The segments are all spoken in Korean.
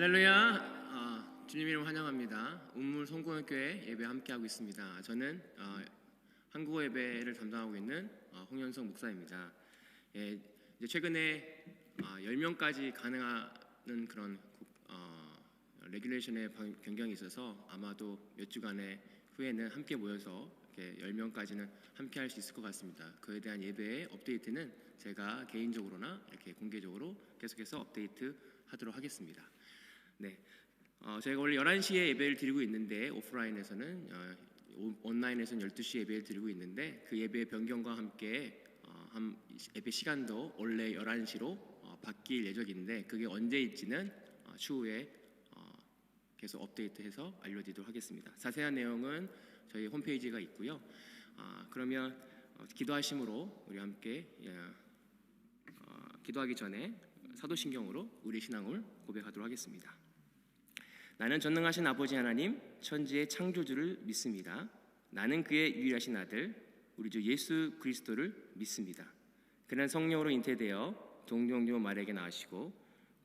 할렐루야. 주님 이름 환영합니다. 운물 성공교회 예배 함께하고 있습니다. 저는 한국어 예배를 담당하고 있는 홍현석 목사입니다. 이제 최근에 10명까지 가능한 그런 레귤레이션의 변경이 있어서 아마도 몇 주간의 후에는 함께 모여서 이렇게 10명까지는 함께 할 수 있을 것 같습니다. 그에 대한 예배의 업데이트는 제가 개인적으로나 이렇게 공개적으로 계속해서 업데이트 하도록 하겠습니다. 네, 저희가 원래 11시에 예배를 드리고 있는데 오프라인에서는 온라인에서는 12시에 예배를 드리고 있는데 그 예배 변경과 함께 예배 시간도 원래 11시로 바뀔 예정인데 그게 언제일지는 추후에 계속 업데이트해서 알려드리도록 하겠습니다. 자세한 내용은 저희 홈페이지가 있고요. 그러면 기도하심으로 우리 함께 기도하기 전에 사도신경으로 우리 신앙을 고백하도록 하겠습니다. 나는 전능하신 아버지 하나님 천지의 창조주를 믿습니다. 나는 그의 유일하신 아들 우리 주 예수 그리스도를 믿습니다. 그는 성령으로 잉태되어 동정녀 마리아에게 나으시고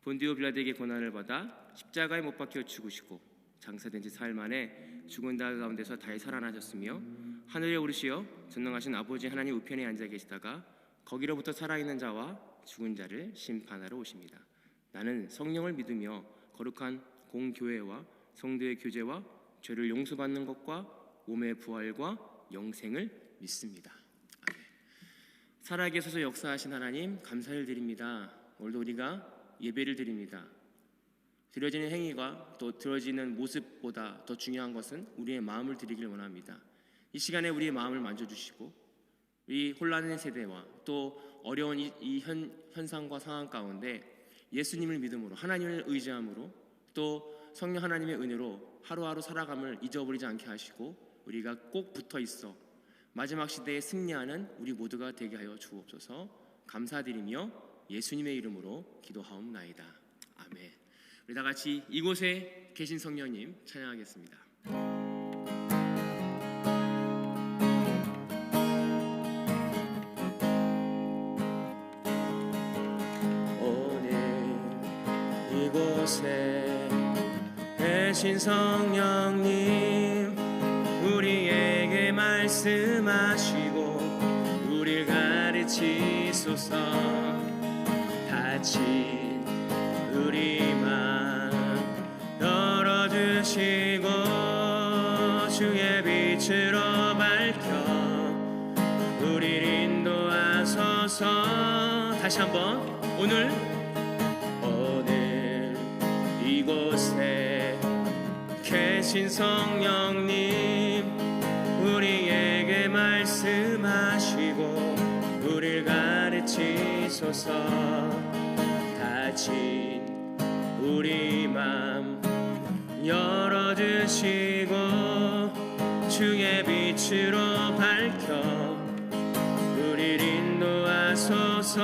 본디오 빌라도에게 고난을 받아 십자가에 못 박혀 죽으시고 장사된 지 사흘 만에 죽은 자 가운데서 다시 살아나셨으며 하늘에 오르시어 전능하신 아버지 하나님 우편에 앉아 계시다가 거기로부터 살아있는 자와 죽은 자를 심판하러 오십니다. 나는 성령을 믿으며 거룩한 공교회와 성도의 교제와 죄를 용서받는 것과 몸의 부활과 영생을 믿습니다. 아멘. 살아계셔서 역사하신 하나님 감사를 드립니다. 오늘도 우리가 예배를 드립니다. 드려지는 행위가 또 드려지는 모습보다 더 중요한 것은 우리의 마음을 드리길 원합니다. 이 시간에 우리의 마음을 만져주시고 이 혼란의 세대와 또 어려운 이 현상과 상황 가운데 예수님을 믿음으로 하나님을 의지함으로 또 성령 하나님의 은혜로 하루하루 살아감을 잊어버리지 않게 하시고 우리가 꼭 붙어 있어 마지막 시대에 승리하는 우리 모두가 되게 하여 주옵소서. 감사드리며 예수님의 이름으로 기도하옵나이다. 아멘. 우리 다 같이 이곳에 계신 성령님 찬양하겠습니다. 오늘 이곳에 계신 성령님 우리에게 말씀하시고 우리를 가르치소서. 다친 우리 맘 열어주시고 주의 빛으로 밝혀 우리를 인도하소서. 다시 한번 오늘 이곳에 계신 성령님 우리에게 말씀하시고 우리를 가르치소서. 다친 우리 맘 열어주시고 주의 빛으로 밝혀 우리를 인도하소서.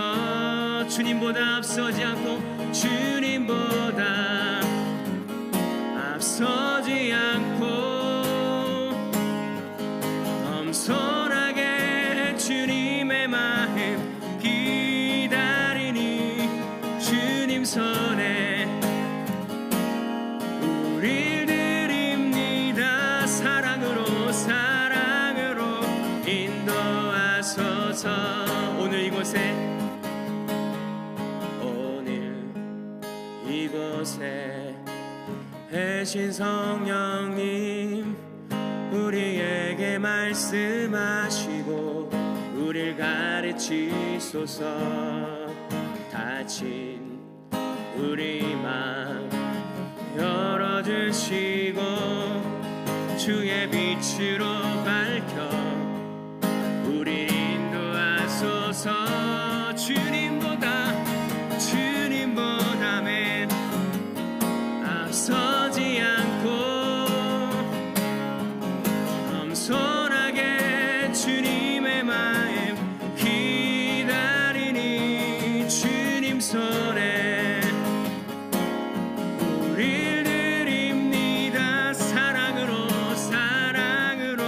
주님보다 앞서지 않고 주님보다 앞서지 않고 겸손하게 주님의 마음 기다리니 주님 손에 우릴 드립니다. 사랑으로 사랑으로 인도하소서. 오늘 이곳에 계신 성령님 우리에게 말씀하시고 우리를 가르치소서. 다친 우리 맘 열어주시고 주의 빛으로 밝혀 우리를 인도하소서. 주님보다 맨 앞서지 않고 겸손하게 주님의 마음 기다리니 주님 손에 우릴 드립니다. 사랑으로 사랑으로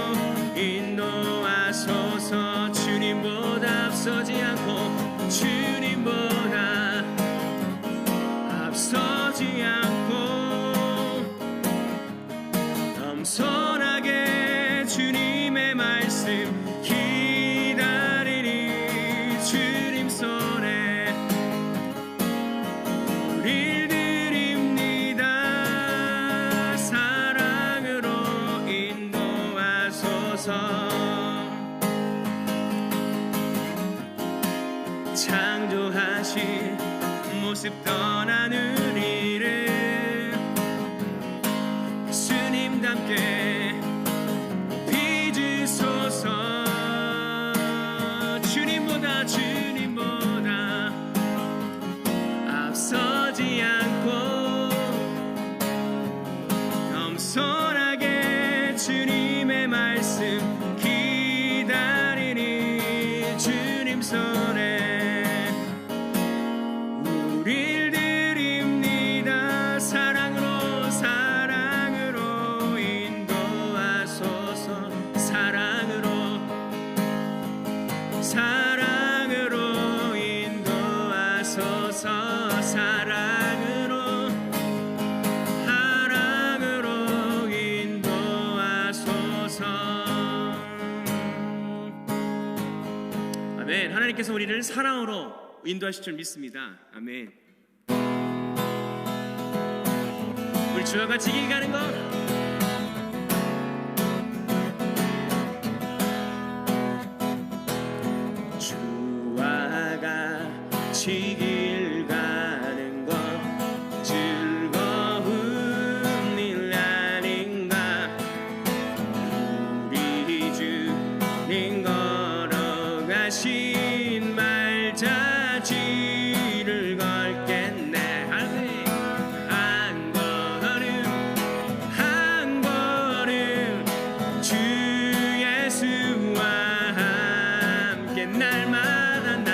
인도하소서. 주님보다 앞서지 않고 주님 창조하신 모습 떠나는 우리를 주님답게 빚으소서. 주님보다 앞서지 않고 겸손하게 주님의 말씀 기다리니 주님 손에 우릴 드립니다. 사랑으로 인도하소서. 사랑으로 인도하소서. 사랑으로 인도하소서. 아멘. 하나님께서 우리를 사랑으로 인도하실 줄 믿습니다. 아멘. 우리 주와 같이 길 가는 것. 주와 같이 길 가는 것 즐거운 일 아닌가. 우리 주님 걸어가신 말자지를 걸겠네. 한 걸음 주 예수와 함께 날마다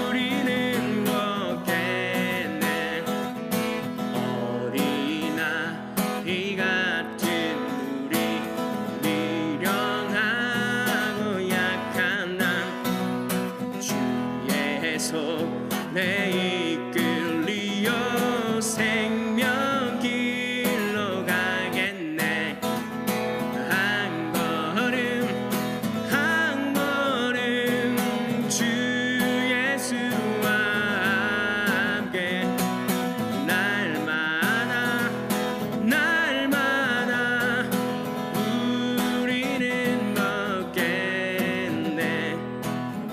우리는 걷겠네. 어린아이 같은 우리 미련하고 약한 난 주의 손에 이끌리어 생명길로 가겠네. 한 걸음 주 예수와 함께 날마다 우리는 걷겠네.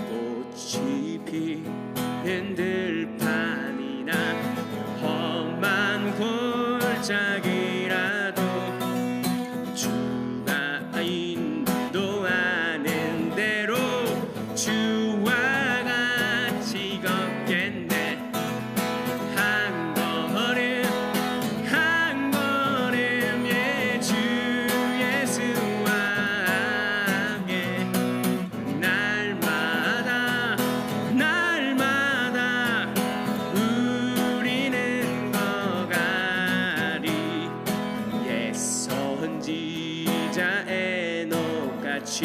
꽃이 피는 들판이나 험한 골짜기라도 주가 인도하는 대로 주와 같이 걷겠네. 한 걸음 예, 주 예수와 함께 날마다 우리는 거가리. 옛 선지자 에녹같이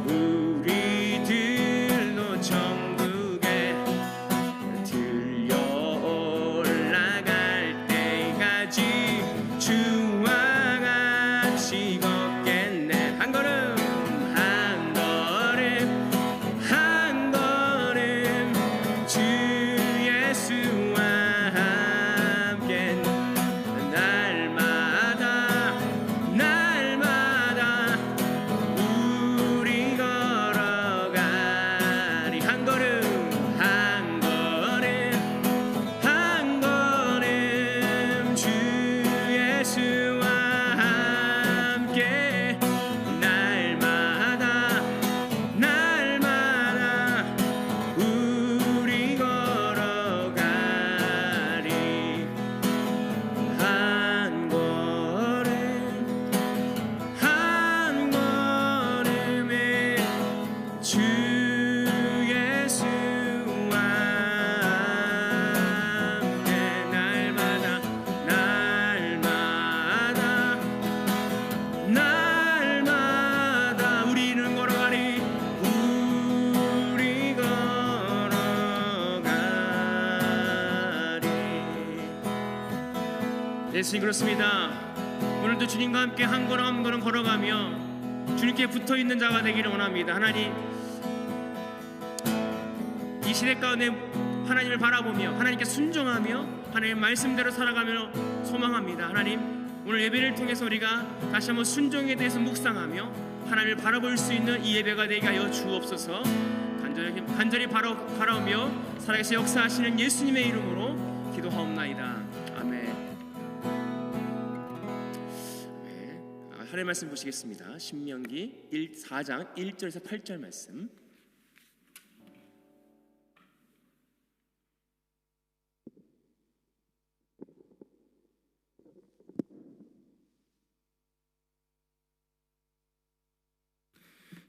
우리들도 천국에 들려 올라갈 때까지 주와 같이 걷겠네. 한 걸음 주 예수와 함께 날마다 우리 걸어가리. 한 걸음 주 예수와 함께 날마다 우리 걸어가리. 한 걸음에 주 예수와 함께 날마다 우리는 걸어가리. 우리 걸어가리. 예수님 그렇습니다. 오늘도 주님과 함께 한 걸음 걸어가며 주님께 붙어있는 자가 되기를 원합니다. 하나님, 이 시대 가운데 하나님을 바라보며 하나님께 순종하며 하나님의 말씀대로 살아가며 소망합니다. 하나님, 오늘 예배를 통해서 우리가 다시 한번 순종에 대해서 묵상하며 하나님을 바라볼 수 있는 이 예배가 되게 하여 주옵소서. 간절히 바라오며 살아계신 역사하시는 예수님의 이름으로 기도하옵나이다. 아멘. 하나님의 말씀 보시겠습니다. 신명기 4장 1절에서 8절 말씀.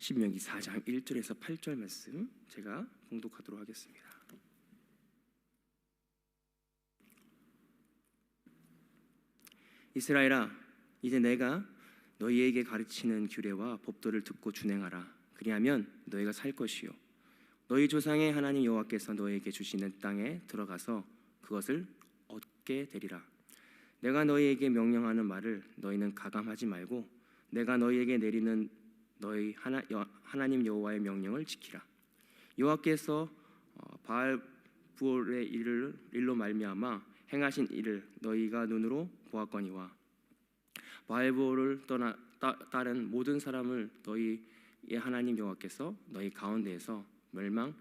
신명기 4장 1절에서 8절 말씀 제가 봉독하도록 하겠습니다. 이스라엘아, 이제 내가 너희에게 가르치는 규례와 법도를 듣고 준행하라. 그리하면 너희가 살 것이요 너희 조상의 하나님 여호와께서 너희에게 주시는 땅에 들어가서 그것을 얻게 되리라. 내가 너희에게 명령하는 말을 너희는 가감하지 말고 내가 너희에게 내리는 너희 하나님 여호와의 명령을 지키라. 여호와께서 바알부올의 일로 말미암아 행하신 일을 너희가 눈으로 보았거니와 바알부올을 따른 모든 사람을 너희의 하나님 여호와께서 너희 가운데에서 멸망시켰으되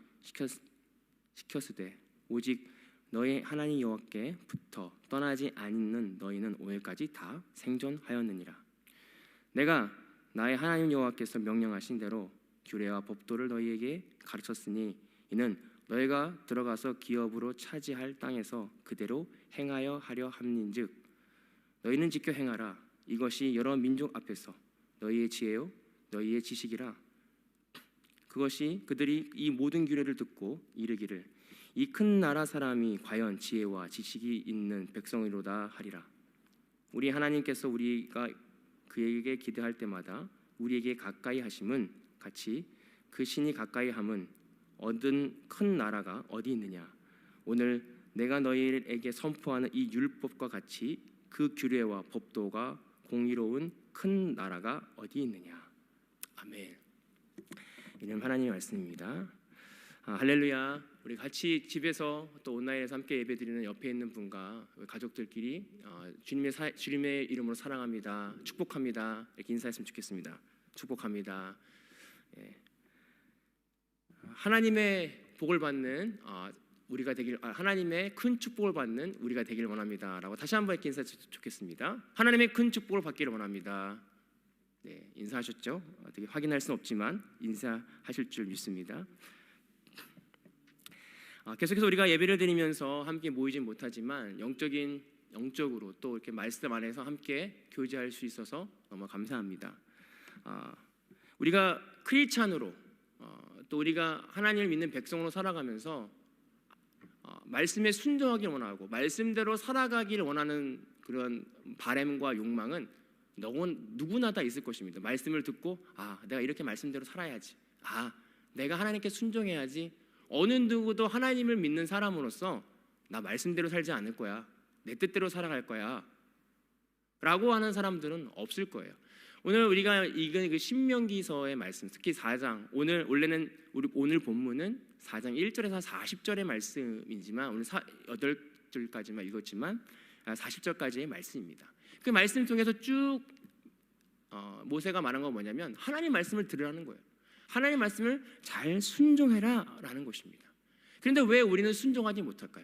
오직 너희 하나님 여호와께부터 떠나지 않는 너희는 오늘까지 다 생존하였느니라. 내가 나의 하나님 여호와께서 명령하신 대로 규례와 법도를 너희에게 가르쳤으니 이는 너희가 들어가서 기업으로 차지할 땅에서 그대로 행하여 하려 함인즉 너희는 지켜 행하라. 이것이 여러 민족 앞에서 너희의 지혜요 너희의 지식이라. 그것이 그들이 이 모든 규례를 듣고 이르기를 이 큰 나라 사람이 과연 지혜와 지식이 있는 백성이로다 하리라. 우리 하나님께서 우리가 그에게 기대할 때마다 우리에게 가까이 하심은 같이 그 신이 가까이 함은 얻은 큰 나라가 어디 있느냐. 오늘 내가 너희에게 선포하는 이 율법과 같이 그 규례와 법도가 공의로운 큰 나라가 어디 있느냐. 아멘. 이는 하나님의 말씀입니다. 할렐루야. 우리 같이 집에서 또 온라인에서 함께 예배드리는 옆에 있는 분과 가족들끼리 주님의 이름으로 사랑합니다, 축복합니다 이렇게 인사했으면 좋겠습니다. 축복합니다. 하나님의 복을 받는 우리가 되길, 하나님의 큰 축복을 받는 우리가 되길 원합니다라고 다시 한번 이렇게 인사했으면 좋겠습니다. 하나님의 큰 축복을 받기를 원합니다. 네, 인사하셨죠? 어떻게 확인할 수는 없지만 인사하실 줄 믿습니다. 계속해서 우리가 예배를 드리면서 함께 모이진 못하지만 영적으로 또 이렇게 말씀 안에서 함께 교제할 수 있어서 너무 감사합니다. 우리가 크리스찬으로 또 우리가 하나님을 믿는 백성으로 살아가면서 말씀에 순종하기를 원하고 말씀대로 살아가기를 원하는 그런 바램과 욕망은 누구나 다 있을 것입니다. 말씀을 듣고 내가 이렇게 말씀대로 살아야지, 내가 하나님께 순종해야지, 어느 누구도 하나님을 믿는 사람으로서 나 말씀대로 살지 않을 거야, 내 뜻대로 살아갈 거야 라고 하는 사람들은 없을 거예요. 오늘 우리가 읽은 그 신명기서의 말씀, 특히 4장, 오늘 본문은 4장 1절에서 40절의 말씀이지만 오늘 8절까지만 읽었지만 40절까지의 말씀입니다. 그 말씀 통해서 쭉 모세가 말한 건 뭐냐면 하나님 말씀을 들으라는 거예요. 하나님 말씀을 잘 순종해라 라는 것입니다. 그런데 왜 우리는 순종하지 못할까요?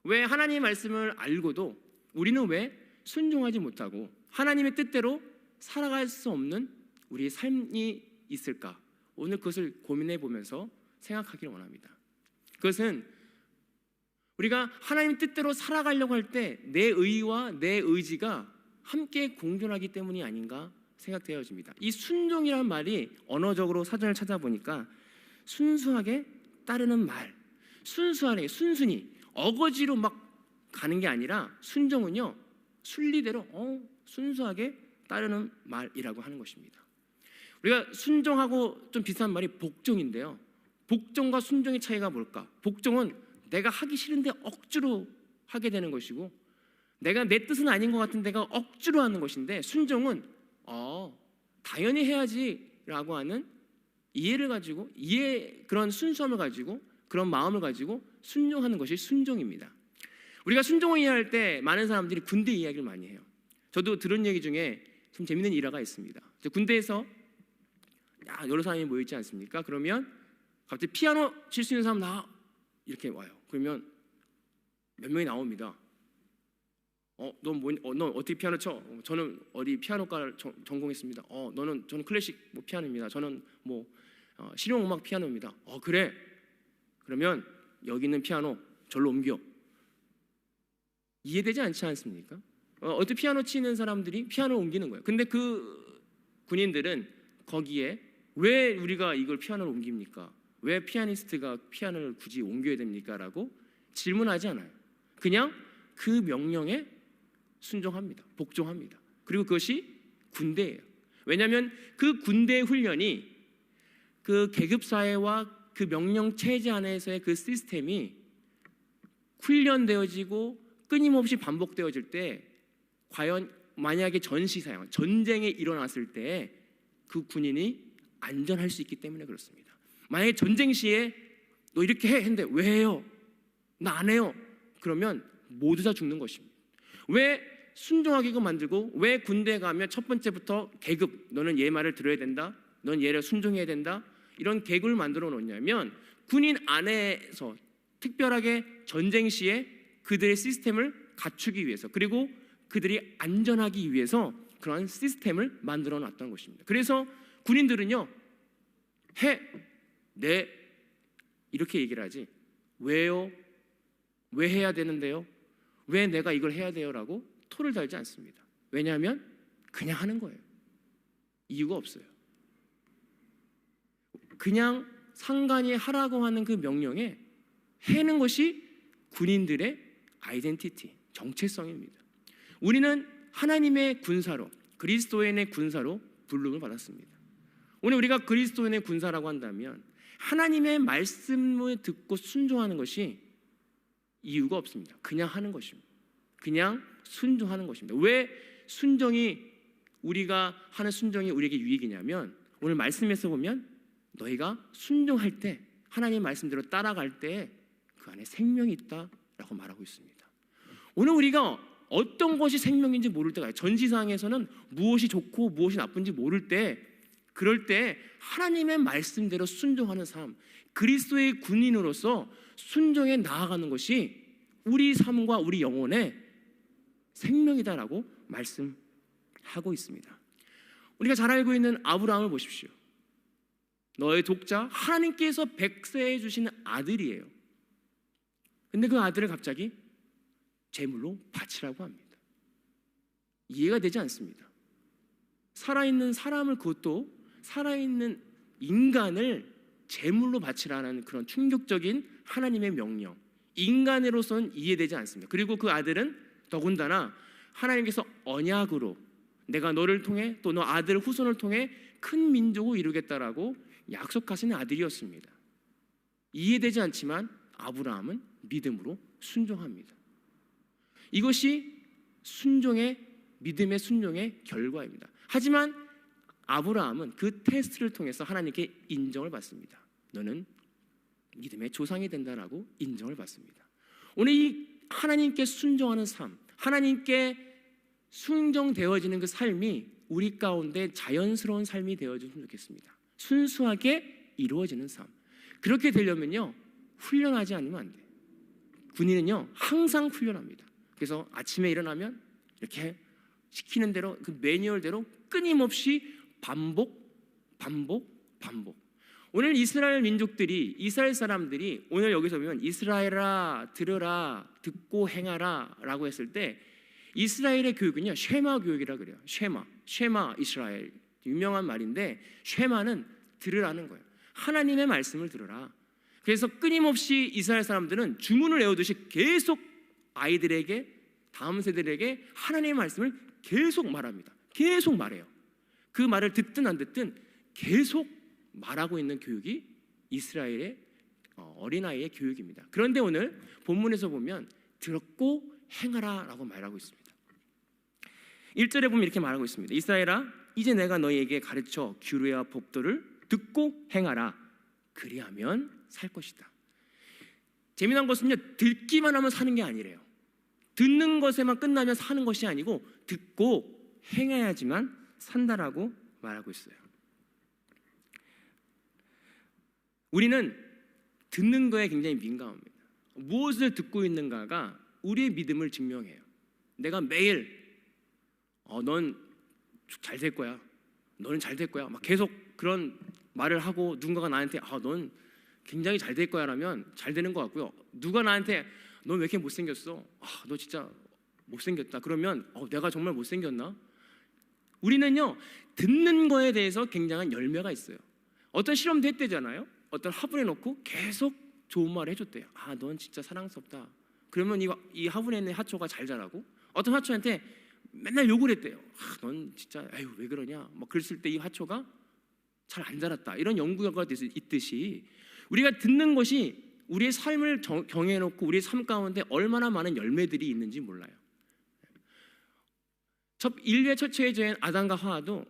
왜 하나님의 말씀을 알고도 우리는 왜 순종하지 못하고 하나님의 뜻대로 살아갈 수 없는 우리의 삶이 있을까? 오늘 그것을 고민해 보면서 생각하기를 원합니다. 그것은 우리가 하나님 뜻대로 살아가려고 할 때 내 의와 내 의지가 함께 공존하기 때문이 아닌가 생각되어집니다. 이 순종이라는 말이 언어적으로 사전을 찾아보니까 순수하게 따르는 말, 순순히 어거지로 막 가는 게 아니라 순종은요 순리대로 순수하게 따르는 말이라고 하는 것입니다. 우리가 순종하고 좀 비슷한 말이 복종인데요. 복종과 순종의 차이가 뭘까? 복종은 내가 하기 싫은데 억지로 하게 되는 것이고 내가 내 뜻은 아닌 것 같은데 내가 억지로 하는 것인데 순종은 당연히 해야지라고 하는 이해를 가지고 그런 순수함을 가지고 그런 마음을 가지고 순종하는 것이 순종입니다. 우리가 순종을 이해할 때 많은 사람들이 군대 이야기를 많이 해요. 저도 들은 얘기 중에 좀 재밌는 일화가 있습니다. 군대에서 여러 사람이 모여있지 않습니까? 그러면 갑자기 피아노 칠 수 있는 사람 나 이렇게 와요. 그러면 몇 명이 나옵니다. 넌 어떻게 피아노 쳐? 저는 어디 피아노과를 전공했습니다. 저는 클래식 피아노입니다. 저는 실용음악 피아노입니다. 그래? 그러면 여기 있는 피아노 절로 옮겨. 이해되지 않지 않습니까? 어떻게 피아노 치는 사람들이 피아노를 옮기는 거예요. 근데 그 군인들은 거기에 왜 우리가 이걸 피아노를 옮깁니까? 왜 피아니스트가 피아노를 굳이 옮겨야 됩니까? 라고 질문하지 않아요. 그냥 그 명령에 순종합니다. 복종합니다. 그리고 그것이 군대예요. 왜냐하면 그 군대의 훈련이 그 계급사회와 그 명령 체제 안에서의 그 시스템이 훈련되어지고 끊임없이 반복되어질 때 과연 만약에 전시사용, 전쟁이 일어났을 때 그 군인이 안전할 수 있기 때문에 그렇습니다. 만약에 전쟁 시에 너 이렇게 해 했는데 왜 해요? 나 안 해요. 그러면 모두 다 죽는 것입니다. 왜 순종하게끔 만들고 왜 군대에 가면 첫 번째부터 계급, 너는 얘 말을 들어야 된다, 넌 얘를 순종해야 된다, 이런 계급을 만들어 놓냐면 군인 안에서 특별하게 전쟁 시에 그들의 시스템을 갖추기 위해서, 그리고 그들이 안전하기 위해서 그러한 시스템을 만들어 놨던 것입니다. 그래서 군인들은요, 네, 이렇게 얘기를 하지, 왜요? 왜 해야 되는데요? 왜 내가 이걸 해야 돼요? 라고 토를 달지 않습니다. 왜냐하면 그냥 하는 거예요. 이유가 없어요. 그냥 상관이 하라고 하는 그 명령에 해는 것이 군인들의 아이덴티티, 정체성입니다. 우리는 하나님의 군사로, 그리스도인의 군사로 부름을 받았습니다. 오늘 우리가 그리스도인의 군사라고 한다면 하나님의 말씀을 듣고 순종하는 것이 이유가 없습니다. 그냥 하는 것입니다. 그냥 순종하는 것입니다. 왜 우리가 하는 순종이 우리에게 유익이냐면, 오늘 말씀에서 보면 너희가 순종할 때, 하나님의 말씀대로 따라갈 때 그 안에 생명이 있다라고 말하고 있습니다. 오늘 우리가 어떤 것이 생명인지 모를 때가, 전시상에서는 무엇이 좋고 무엇이 나쁜지 모를 때, 그럴 때 하나님의 말씀대로 순종하는 삶, 그리스도의 군인으로서 순종해 나아가는 것이 우리 삶과 우리 영혼의 생명이다라고 말씀하고 있습니다. 우리가 잘 알고 있는 아브라함을 보십시오. 너의 독자, 하나님께서 백세해 주시는 아들이에요. 근데 그 아들을 갑자기 제물로 바치라고 합니다. 이해가 되지 않습니다. 살아있는 사람을, 그것도 살아있는 인간을 제물로 바치라는 그런 충격적인 하나님의 명령, 인간으로서는 이해되지 않습니다. 그리고 그 아들은 더군다나 하나님께서 언약으로 내가 너를 통해, 또 너 아들 후손을 통해 큰 민족을 이루겠다라고 약속하시는 아들이었습니다. 이해되지 않지만 아브라함은 믿음으로 순종합니다. 이것이 믿음의 순종의 결과입니다. 하지만 아브라함은 그 테스트를 통해서 하나님께 인정을 받습니다. 너는 믿음의 조상이 된다라고 인정을 받습니다. 오늘 이 하나님께 순종하는 삶, 하나님께 순종되어지는 그 삶이 우리 가운데 자연스러운 삶이 되어졌으면 좋겠습니다. 순수하게 이루어지는 삶. 그렇게 되려면요, 훈련하지 않으면 안 돼요. 군인은요, 항상 훈련합니다. 그래서 아침에 일어나면 이렇게 시키는 대로, 그 매뉴얼대로 끊임없이 반복. 오늘 이스라엘 민족들이, 이스라엘 사람들이 오늘 여기서 보면 이스라엘아 들으라, 듣고 행하라 라고 했을 때 이스라엘의 교육은요, 쉐마 교육이라 그래요. 쉐마 이스라엘, 유명한 말인데, 쉐마는 들으라는 거예요. 하나님의 말씀을 들으라. 그래서 끊임없이 이스라엘 사람들은 주문을 외우듯이 계속 아이들에게, 다음 세대들에게 하나님의 말씀을 계속 말합니다. 계속 말해요. 그 말을 듣든 안 듣든 계속 말하고 있는 교육이 이스라엘의 어린아이의 교육입니다. 그런데 오늘 본문에서 보면 듣고 행하라 라고 말하고 있습니다. 1절에 보면 이렇게 말하고 있습니다. 이스라엘아, 이제 내가 너희에게 가르쳐 규례와 법도를 듣고 행하라. 그리하면 살 것이다. 재미난 것은요, 듣기만 하면 사는 게 아니래요. 듣는 것에만 끝나면 사는 것이 아니고 듣고 행해야지만 산다라고 말하고 있어요. 우리는 듣는 거에 굉장히 민감합니다. 무엇을 듣고 있는가가 우리의 믿음을 증명해요. 내가 매일 넌 잘 될 거야, 너는 잘 될 거야, 막 계속 그런 말을 하고 누군가가 나한테 넌 굉장히 잘 될 거야 라면 잘 되는 것 같고요. 누가 나한테 넌 왜 이렇게 못생겼어? 너 진짜 못생겼다. 그러면 내가 정말 못생겼나? 우리는요, 듣는 거에 대해서 굉장한 열매가 있어요. 어떤 실험도 했대잖아요. 어떤 화분에 놓고 계속 좋은 말을 해줬대요. 넌 진짜 사랑스럽다. 그러면 이 화분에 있는 하초가 잘 자라고, 어떤 하초한테 맨날 욕을 했대요. 넌 진짜 왜 그러냐. 막 그랬을 때 이 하초가 잘 안 자랐다. 이런 연구 결과가 있듯이 우리가 듣는 것이 우리의 삶을 정해놓고 우리의 삶 가운데 얼마나 많은 열매들이 있는지 몰라요. 인류의 첫 최저인 아담과 하와도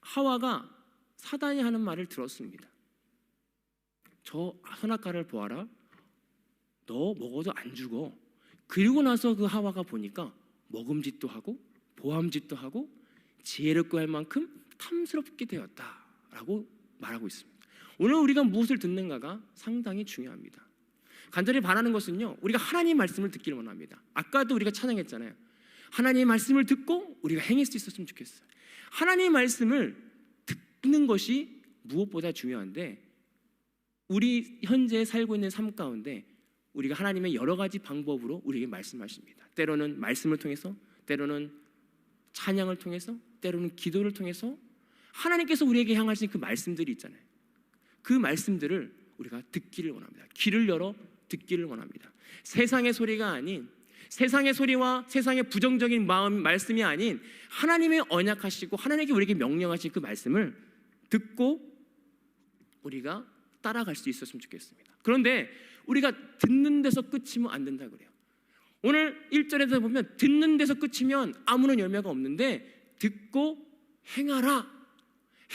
하와가 사단이 하는 말을 들었습니다. 저 선악과를 보아라. 너 먹어도 안 죽어. 그리고 나서 그 하와가 보니까 먹음짓도 하고 보암짓도 하고 지혜를 구할 만큼 탐스럽게 되었다라고 말하고 있습니다. 오늘 우리가 무엇을 듣는가가 상당히 중요합니다. 간절히 바라는 것은요, 우리가 하나님의 말씀을 듣기를 원합니다. 아까도 우리가 찬양했잖아요. 하나님의 말씀을 듣고 우리가 행할 수 있었으면 좋겠어요. 하나님의 말씀을 듣는 것이 무엇보다 중요한데, 우리 현재 살고 있는 삶 가운데 우리가 하나님의 여러 가지 방법으로 우리에게 말씀하십니다. 때로는 말씀을 통해서, 때로는 찬양을 통해서, 때로는 기도를 통해서 하나님께서 우리에게 향하신 그 말씀들이 있잖아요. 그 말씀들을 우리가 듣기를 원합니다. 귀를 열어 듣기를 원합니다. 세상의 소리가 아닌, 세상의 소리와 세상의 부정적인 말씀이 아닌 하나님의 언약하시고 하나님께 우리에게 명령하신 그 말씀을 듣고 우리가 따라갈 수 있었으면 좋겠습니다. 그런데 우리가 듣는 데서 끝이면 안 된다 그래요. 오늘 1절에서 보면 듣는 데서 끝이면 아무런 열매가 없는데 듣고 행하라,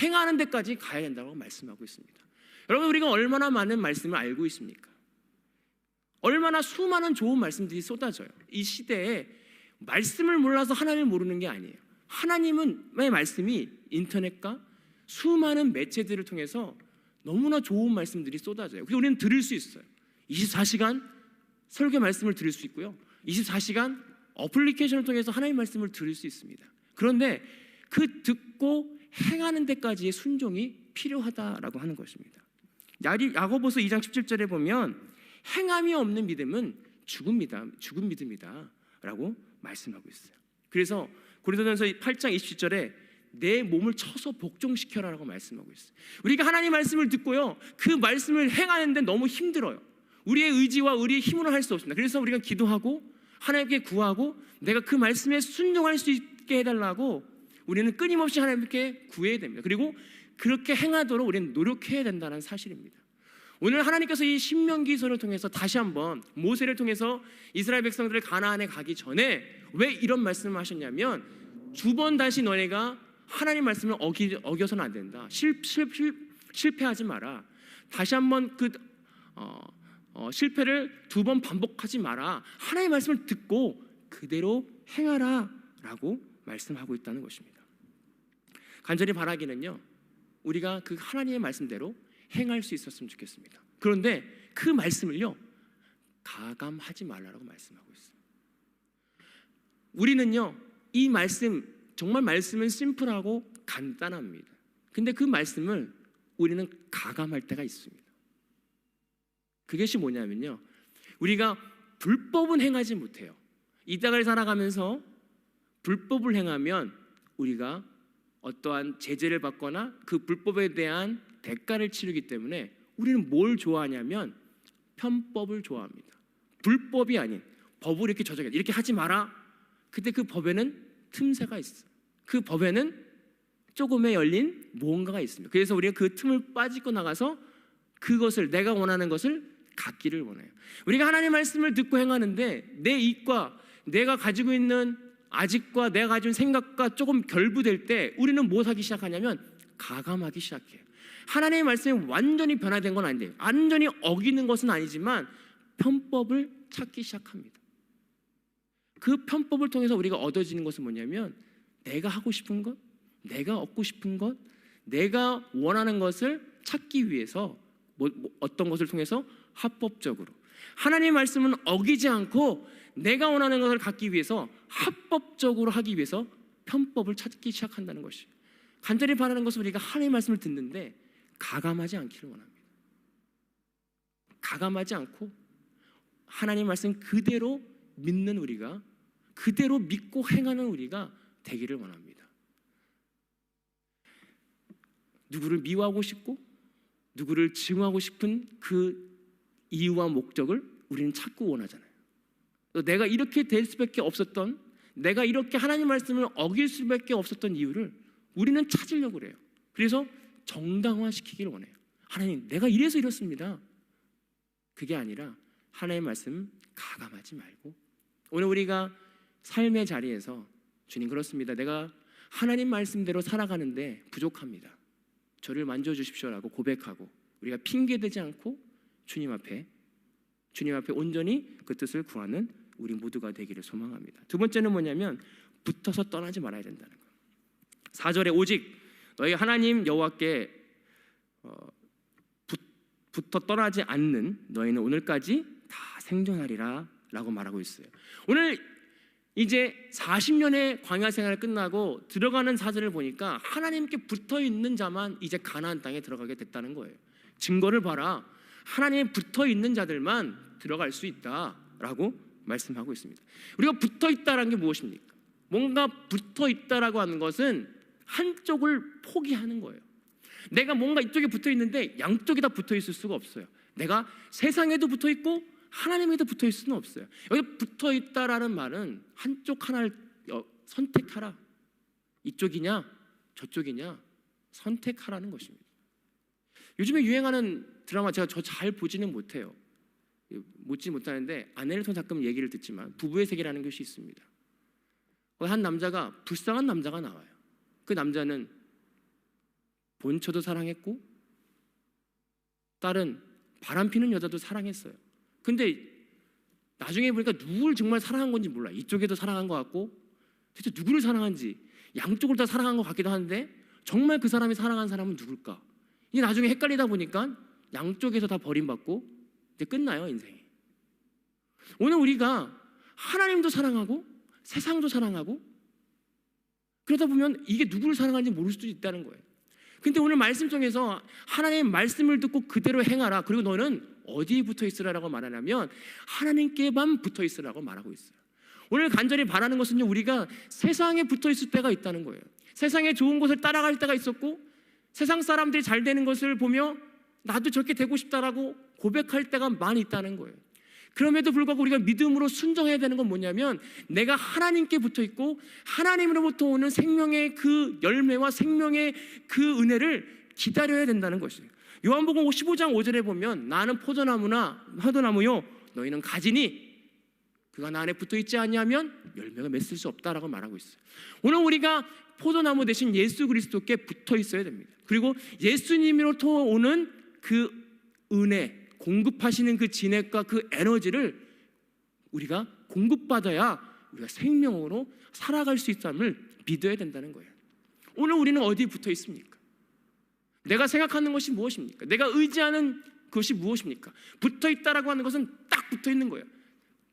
행하는 데까지 가야 된다고 말씀하고 있습니다. 여러분, 우리가 얼마나 많은 말씀을 알고 있습니까? 얼마나 수많은 좋은 말씀들이 쏟아져요. 이 시대에 말씀을 몰라서 하나님을 모르는 게 아니에요. 하나님의 말씀이 인터넷과 수많은 매체들을 통해서 너무나 좋은 말씀들이 쏟아져요. 그래서 우리는 들을 수 있어요. 24시간 설교 말씀을 들을 수 있고요, 24시간 어플리케이션을 통해서 하나님의 말씀을 들을 수 있습니다. 그런데 그 듣고 행하는 데까지의 순종이 필요하다라고 하는 것입니다. 야고보서 2장 17절에 보면 행함이 없는 믿음은 죽은 믿음이다 라고 말씀하고 있어요. 그래서 고린도전서 8장 27절에 내 몸을 쳐서 복종시켜라 라고 말씀하고 있어요. 우리가 하나님 말씀을 듣고요, 그 말씀을 행하는데 너무 힘들어요. 우리의 의지와 우리의 힘으로 할 수 없습니다. 그래서 우리가 기도하고 하나님께 구하고 내가 그 말씀에 순종할 수 있게 해달라고 우리는 끊임없이 하나님께 구해야 됩니다. 그리고 그렇게 행하도록 우리는 노력해야 된다는 사실입니다. 오늘 하나님께서 이 신명기서를 통해서 다시 한번 모세를 통해서 이스라엘 백성들을 가나안에 가기 전에 왜 이런 말씀을 하셨냐면, 두 번 다시 너네가 하나님 말씀을 어겨서는 안 된다. 실패하지 마라. 다시 한번 실패를 두 번 반복하지 마라. 하나님의 말씀을 듣고 그대로 행하라 라고 말씀하고 있다는 것입니다. 간절히 바라기는요, 우리가 그 하나님의 말씀대로 행할 수 있었으면 좋겠습니다. 그런데 그 말씀을요, 가감하지 말라고 말씀하고 있어요. 우리는요, 이 말씀, 정말 말씀은 심플하고 간단합니다. 근데 그 말씀을 우리는 가감할 때가 있습니다. 그것이 뭐냐면요, 우리가 불법은 행하지 못해요. 이 땅을 살아가면서 불법을 행하면 우리가 어떠한 제재를 받거나 그 불법에 대한 대가를 치르기 때문에 우리는 뭘 좋아하냐면 편법을 좋아합니다. 불법이 아닌 법을 이렇게 저정해, 이렇게 하지 마라. 근데 그 법에는 틈새가 있어요. 그 법에는 조금의 열린 무언가가 있습니다. 그래서 우리가 그 틈을 빠지고 나가서 그것을, 내가 원하는 것을 갖기를 원해요. 우리가 하나님의 말씀을 듣고 행하는데 내 이익과 내가 가지고 있는 아직과 내가 가진 생각과 조금 결부될 때 우리는 뭐 하기 시작하냐면 가감하기 시작해요. 하나님의 말씀이 완전히 변화된 건 아닌데, 완전히 어기는 것은 아니지만 편법을 찾기 시작합니다. 그 편법을 통해서 우리가 얻어지는 것은 뭐냐면 내가 하고 싶은 것, 내가 얻고 싶은 것, 내가 원하는 것을 찾기 위해서 어떤 것을 통해서 합법적으로 하나님의 말씀은 어기지 않고 내가 원하는 것을 갖기 위해서 합법적으로 하기 위해서 편법을 찾기 시작한다는 것이, 간절히 바라는 것은 우리가 하나님의 말씀을 듣는데 가감하지 않기를 원합니다. 가감하지 않고 하나님의 말씀 그대로 믿는 우리가, 그대로 믿고 행하는 우리가 되기를 원합니다. 누구를 미워하고 싶고 누구를 증오하고 싶은 그 이유와 목적을 우리는 찾고 원하잖아요. 내가 이렇게 될 수밖에 없었던, 내가 이렇게 하나님 말씀을 어길 수밖에 없었던 이유를 우리는 찾으려고 그래요. 그래서 정당화시키기를 원해요. 하나님, 내가 이래서 이렇습니다. 그게 아니라 하나님의 말씀 가감하지 말고, 오늘 우리가 삶의 자리에서 주님, 그렇습니다. 내가 하나님 말씀대로 살아가는데 부족합니다. 저를 만져주십시오라고 고백하고 우리가 핑계대지 않고 주님 앞에 온전히 그 뜻을 구하는 우리 모두가 되기를 소망합니다. 두 번째는 뭐냐면 붙어서 떠나지 말아야 된다는 거예요. 4절에 오직 너희 하나님 여호와께 붙어 떠나지 않는 너희는 오늘까지 다 생존하리라 라고 말하고 있어요. 오늘 이제 40년의 광야 생활을 끝나고 들어가는 사절을 보니까 하나님께 붙어있는 자만 이제 가나안 땅에 들어가게 됐다는 거예요. 증거를 봐라, 하나님에 붙어있는 자들만 들어갈 수 있다라고 말씀하고 있습니다. 우리가 붙어있다라는 게 무엇입니까? 뭔가 붙어있다라고 하는 것은 한쪽을 포기하는 거예요. 내가 뭔가 이쪽에 붙어있는데 양쪽이 다 붙어있을 수가 없어요. 내가 세상에도 붙어있고 하나님에도 붙어있을 수는 없어요. 여기 붙어있다라는 말은 한쪽 하나를 선택하라, 이쪽이냐 저쪽이냐 선택하라는 것입니다. 요즘에 유행하는 드라마, 제가 저 잘 보지는 못해요. 보지 못하는데 아내를 통해 가끔 얘기를 듣지만 부부의 세계라는 것이 있습니다. 한 남자가, 불쌍한 남자가 나와요. 그 남자는 본처도 사랑했고 딸은 바람피는 여자도 사랑했어요. 근데 나중에 보니까 누굴 정말 사랑한 건지 몰라. 이쪽에도 사랑한 것 같고 대체 누구를 사랑한지 양쪽을 다 사랑한 것 같기도 한데 정말 그 사람이 사랑한 사람은 누굴까? 이게 나중에 헷갈리다 보니까 양쪽에서 다 버림받고 이제 끝나요, 인생이. 오늘 우리가 하나님도 사랑하고 세상도 사랑하고 그러다 보면 이게 누구를 사랑하는지 모를 수도 있다는 거예요. 근데 오늘 말씀 중에서 하나님의 말씀을 듣고 그대로 행하라, 그리고 너는 어디에 붙어 있으라고 말하냐면 하나님께만 붙어 있으라고 말하고 있어요. 오늘 간절히 바라는 것은요, 우리가 세상에 붙어 있을 때가 있다는 거예요. 세상에 좋은 것을 따라갈 때가 있었고 세상 사람들이 잘 되는 것을 보며 나도 저렇게 되고 싶다라고 고백할 때가 많이 있다는 거예요. 그럼에도 불구하고 우리가 믿음으로 순종해야 되는 건 뭐냐면 내가 하나님께 붙어 있고 하나님으로부터 오는 생명의 그 열매와 생명의 그 은혜를 기다려야 된다는 것이에요. 요한복음 15장 5절에 보면 나는 포도나무요 너희는 가지니 그가 나 안에 붙어 있지 않냐면 열매가 맺을 수 없다라고 말하고 있어요. 오늘 우리가 포도나무 대신 예수 그리스도께 붙어 있어야 됩니다. 그리고 예수님으로부터 오는 그 은혜, 공급하시는 그 진액과 그 에너지를 우리가 공급받아야 우리가 생명으로 살아갈 수 있음을 믿어야 된다는 거예요. 오늘 우리는 어디에 붙어 있습니까? 내가 생각하는 것이 무엇입니까? 내가 의지하는 것이 무엇입니까? 붙어 있다라고 하는 것은 딱 붙어 있는 거예요.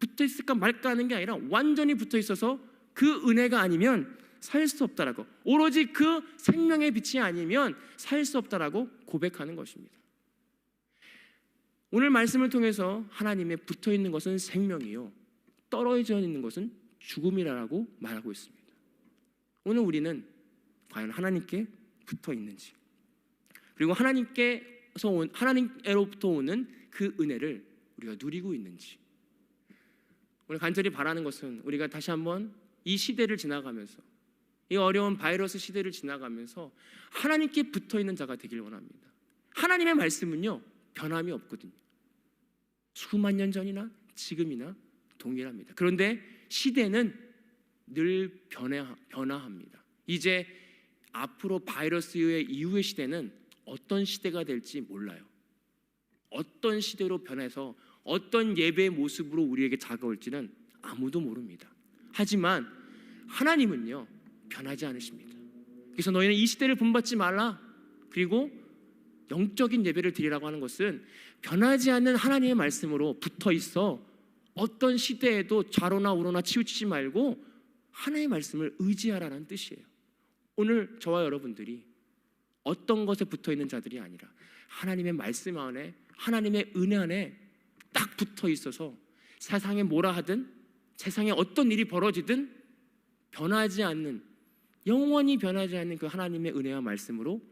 붙어 있을까 말까 하는 게 아니라 완전히 붙어 있어서 그 은혜가 아니면 살 수 없다라고, 오로지 그 생명의 빛이 아니면 살 수 없다라고 고백하는 것입니다. 오늘 말씀을 통해서 하나님에 붙어 있는 것은 생명이요 떨어져 있는 것은 죽음이라고 말하고 있습니다. 오늘 우리는 과연 하나님께 붙어 있는지, 그리고 하나님으로부터 오는 그 은혜를 우리가 누리고 있는지, 오늘 간절히 바라는 것은 우리가 다시 한번 이 시대를 지나가면서, 이 어려운 바이러스 시대를 지나가면서 하나님께 붙어 있는 자가 되길 원합니다. 하나님의 말씀은요 변함이 없거든요. 수만 년 전이나 지금이나 동일합니다. 그런데 시대는 늘 변화합니다. 이제 앞으로 바이러스의 이후의 시대는 어떤 시대가 될지 몰라요. 어떤 시대로 변해서 어떤 예배의 모습으로 우리에게 다가올지는 아무도 모릅니다. 하지만 하나님은요 변하지 않으십니다. 그래서 너희는 이 시대를 본받지 말라. 그리고 영적인 예배를 드리라고 하는 것은 변하지 않는 하나님의 말씀으로 붙어 있어 어떤 시대에도 좌로나 우로나 치우치지 말고 하나님의 말씀을 의지하라는 뜻이에요. 오늘 저와 여러분들이 어떤 것에 붙어 있는 자들이 아니라 하나님의 말씀 안에, 하나님의 은혜 안에 딱 붙어 있어서 세상에 뭐라 하든, 세상에 어떤 일이 벌어지든 변하지 않는, 영원히 변하지 않는 그 하나님의 은혜와 말씀으로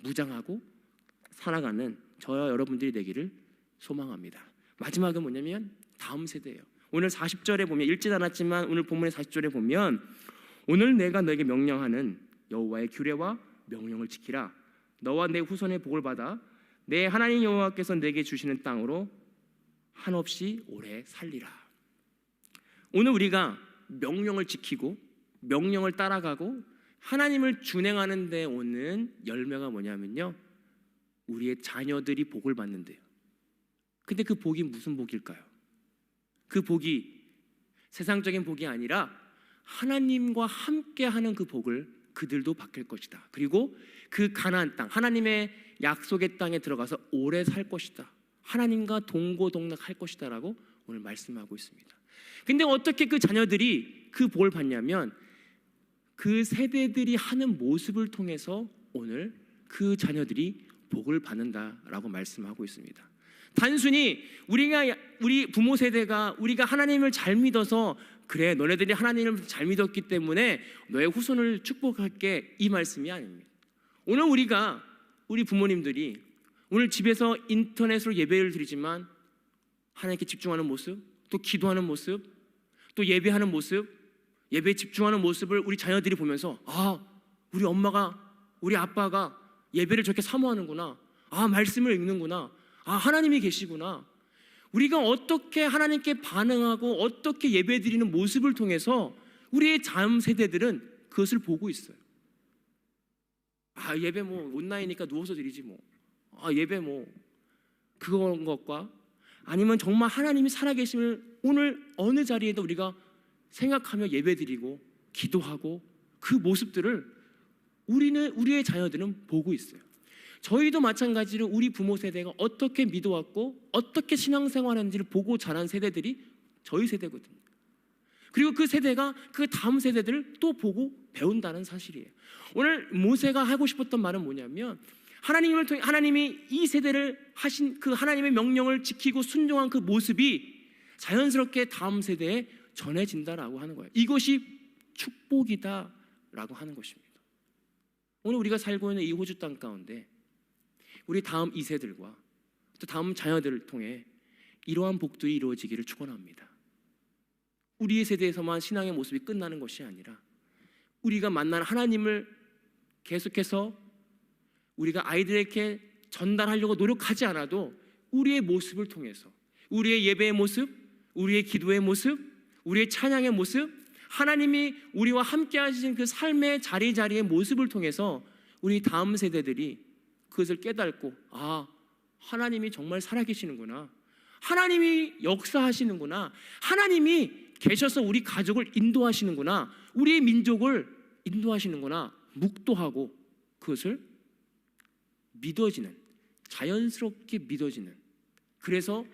무장하고 살아가는 저와 여러분들이 되기를 소망합니다. 마지막은 뭐냐면 다음 세대예요. 오늘 40절에 보면, 읽진 않았지만 오늘 본문의 40절에 보면, 오늘 내가 너에게 명령하는 여호와의 규례와 명령을 지키라. 너와 내 후손의 복을 받아 내 하나님 여호와께서 내게 주시는 땅으로 한없이 오래 살리라. 오늘 우리가 명령을 지키고 명령을 따라가고 하나님을 준행하는 데 오는 열매가 뭐냐면요, 우리의 자녀들이 복을 받는데요. 근데 그 복이 무슨 복일까요? 그 복이 세상적인 복이 아니라 하나님과 함께하는 그 복을 그들도 받을 것이다. 그리고 그 가나안 땅, 하나님의 약속의 땅에 들어가서 오래 살 것이다. 하나님과 동고동락할 것이다 라고 오늘 말씀하고 있습니다. 근데 어떻게 그 자녀들이 그 복을 받냐면 그 세대들이 하는 모습을 통해서 오늘 그 자녀들이 복을 받는다라고 말씀하고 있습니다. 단순히 우리 부모 세대가 우리가 하나님을 잘 믿어서 그래 너네들이 하나님을 잘 믿었기 때문에 너의 후손을 축복할게, 이 말씀이 아닙니다. 오늘 우리 부모님들이 오늘 집에서 인터넷으로 예배를 드리지만 하나님께 집중하는 모습, 또 기도하는 모습, 또 예배하는 모습, 예배에 집중하는 모습을 우리 자녀들이 보면서 우리 엄마가, 우리 아빠가 예배를 저렇게 사모하는구나, 말씀을 읽는구나, 하나님이 계시구나. 우리가 어떻게 하나님께 반응하고 어떻게 예배드리는 모습을 통해서 우리의 다음 세대들은 그것을 보고 있어요. 예배 못 나이니까 누워서 드리지 예배 그런 것과 아니면 정말 하나님이 살아계심을 오늘 어느 자리에도 우리가 생각하며 예배드리고 기도하고 그 모습들을 우리의 자녀들은 보고 있어요. 저희도 마찬가지로 우리 부모 세대가 어떻게 믿어왔고 어떻게 신앙생활하는지를 보고 자란 세대들이 저희 세대거든요. 그리고 그 세대가 그 다음 세대들을 또 보고 배운다는 사실이에요. 오늘 모세가 하고 싶었던 말은 뭐냐면 하나님을 통해 하나님이 이 세대를 하신 그 하나님의 명령을 지키고 순종한 그 모습이 자연스럽게 다음 세대에 전해진다라고 하는 거예요. 이것이 축복이다라고 하는 것입니다. 오늘 우리가 살고 있는 이 호주 땅 가운데 우리 다음 2세들과 또 다음 자녀들을 통해 이러한 복들이 이루어지기를 축원합니다. 우리의 세대에서만 신앙의 모습이 끝나는 것이 아니라 우리가 만난 하나님을 계속해서 우리가 아이들에게 전달하려고 노력하지 않아도 우리의 모습을 통해서 우리의 예배의 모습, 우리의 기도의 모습, 우리의 찬양의 모습, 하나님이 우리와 함께 하신 그 삶의 자리자리의 모습을 통해서 우리 다음 세대들이 그것을 깨닫고 하나님이 정말 살아계시는구나, 하나님이 역사하시는구나, 하나님이 계셔서 우리 가족을 인도하시는구나, 우리의 민족을 인도하시는구나 묵도하고 그것을 믿어지는, 자연스럽게 믿어지는, 그래서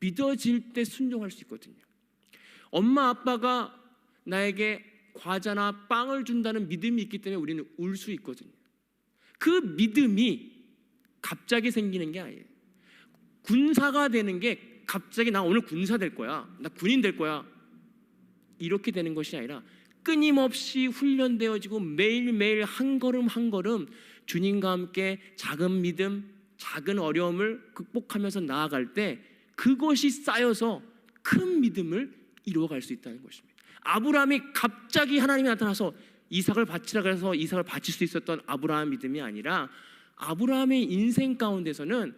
믿어질 때 순종할 수 있거든요. 엄마 아빠가 나에게 과자나 빵을 준다는 믿음이 있기 때문에 우리는 울 수 있거든요. 그 믿음이 갑자기 생기는 게 아니에요. 군사가 되는 게 갑자기 나 오늘 군사 될 거야, 나 군인 될 거야, 이렇게 되는 것이 아니라 끊임없이 훈련되어지고 매일매일 한 걸음 한 걸음 주님과 함께 작은 믿음, 작은 어려움을 극복하면서 나아갈 때 그것이 쌓여서 큰 믿음을 이루어갈 수 있다는 것입니다. 아브라함이 갑자기 하나님이 나타나서 이삭을 바치라고 해서 이삭을 바칠 수 있었던 아브라함 믿음이 아니라 아브라함의 인생 가운데서는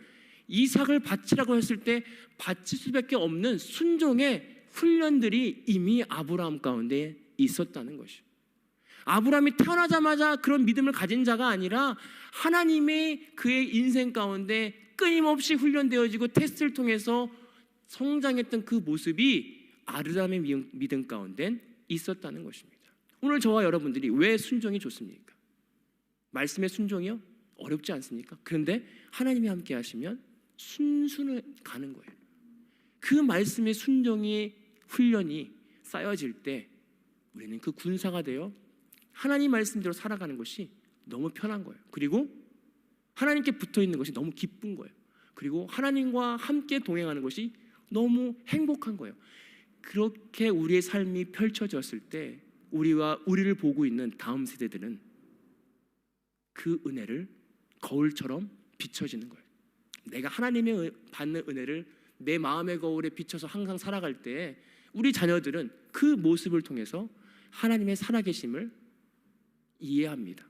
이삭을 바치라고 했을 때 바칠 수밖에 없는 순종의 훈련들이 이미 아브라함 가운데 있었다는 것이죠. 아브라함이 태어나자마자 그런 믿음을 가진 자가 아니라 하나님의 그의 인생 가운데 끊임없이 훈련되어지고 테스트를 통해서 성장했던 그 모습이 아브라함의 믿음 가운데 있었다는 것입니다. 오늘 저와 여러분들이 왜 순종이 좋습니까? 말씀의 순종이요? 어렵지 않습니까? 그런데 하나님이 함께 하시면 순순히 가는 거예요. 그 말씀의 순종이 훈련이 쌓여질 때 우리는 그 군사가 되어 하나님 말씀대로 살아가는 것이 너무 편한 거예요. 그리고 하나님께 붙어 있는 것이 너무 기쁜 거예요. 그리고 하나님과 함께 동행하는 것이 너무 행복한 거예요. 그렇게 우리의 삶이 펼쳐졌을 때 우리를 보고 있는 다음 세대들은 그 은혜를 거울처럼 비춰지는 거예요. 내가 하나님의 받는 은혜를 내 마음의 거울에 비춰서 항상 살아갈 때 우리 자녀들은 그 모습을 통해서 하나님의 살아계심을 이해합니다.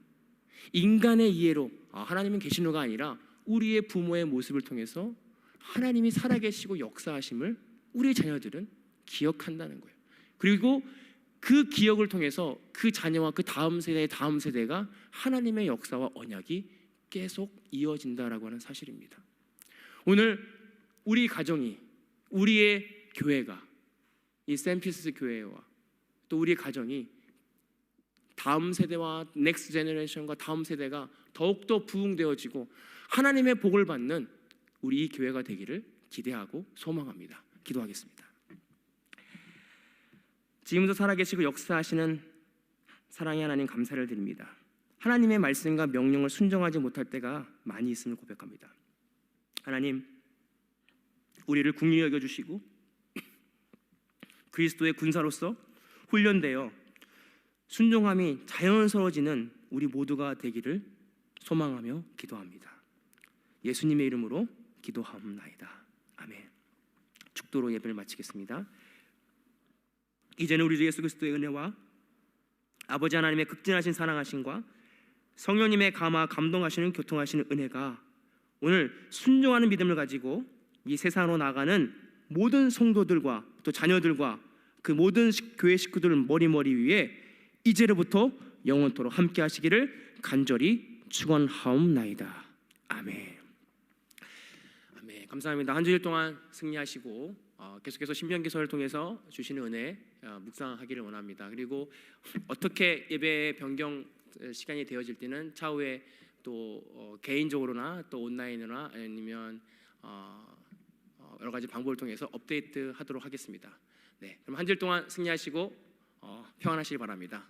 인간의 이해로 하나님은 계시노가 아니라 우리의 부모의 모습을 통해서 하나님이 살아계시고 역사하심을 우리 자녀들은 기억한다는 거예요. 그리고 그 기억을 통해서 그 자녀와 그 다음 세대의 다음 세대가 하나님의 역사와 언약이 계속 이어진다라고 하는 사실입니다. 오늘 우리 가정이, 우리의 교회가, 이 샘피스 교회와 또 우리의 가정이 다음 세대와 넥스트 제너레이션과 다음 세대가 더욱더 부흥되어지고 하나님의 복을 받는 우리 이 교회가 되기를 기대하고 소망합니다. 기도하겠습니다. 지금도 살아계시고 역사하시는 사랑의 하나님, 감사를 드립니다. 하나님의 말씀과 명령을 순종하지 못할 때가 많이 있음을 고백합니다. 하나님, 우리를 긍휼히 여겨주시고 그리스도의 군사로서 훈련되어 순종함이 자연스러워지는 우리 모두가 되기를 소망하며 기도합니다. 예수님의 이름으로 기도하옵나이다. 아멘. 축도로 예배를 마치겠습니다. 이제는 우리 주 예수 그리스도의 은혜와 아버지 하나님의 극진하신 사랑하심과 성령님의 감동하시는 교통하시는 은혜가 오늘 순종하는 믿음을 가지고 이 세상으로 나가는 모든 성도들과 또 자녀들과 그 모든 교회 식구들 머리 위에 이제로부터 영원토록 함께 하시기를 간절히 축원하옵나이다. 아멘. 아멘. 감사합니다. 한 주일 동안 승리하시고 계속해서 신명기서를 통해서 주시는 은혜 묵상하기를 원합니다. 그리고 어떻게 예배 변경 시간이 되어질 때는 차후에 또 개인적으로나 또 온라인이나 아니면 여러 가지 방법을 통해서 업데이트 하도록 하겠습니다. 네, 그럼 한 주일 동안 승리하시고 평안하시기 바랍니다.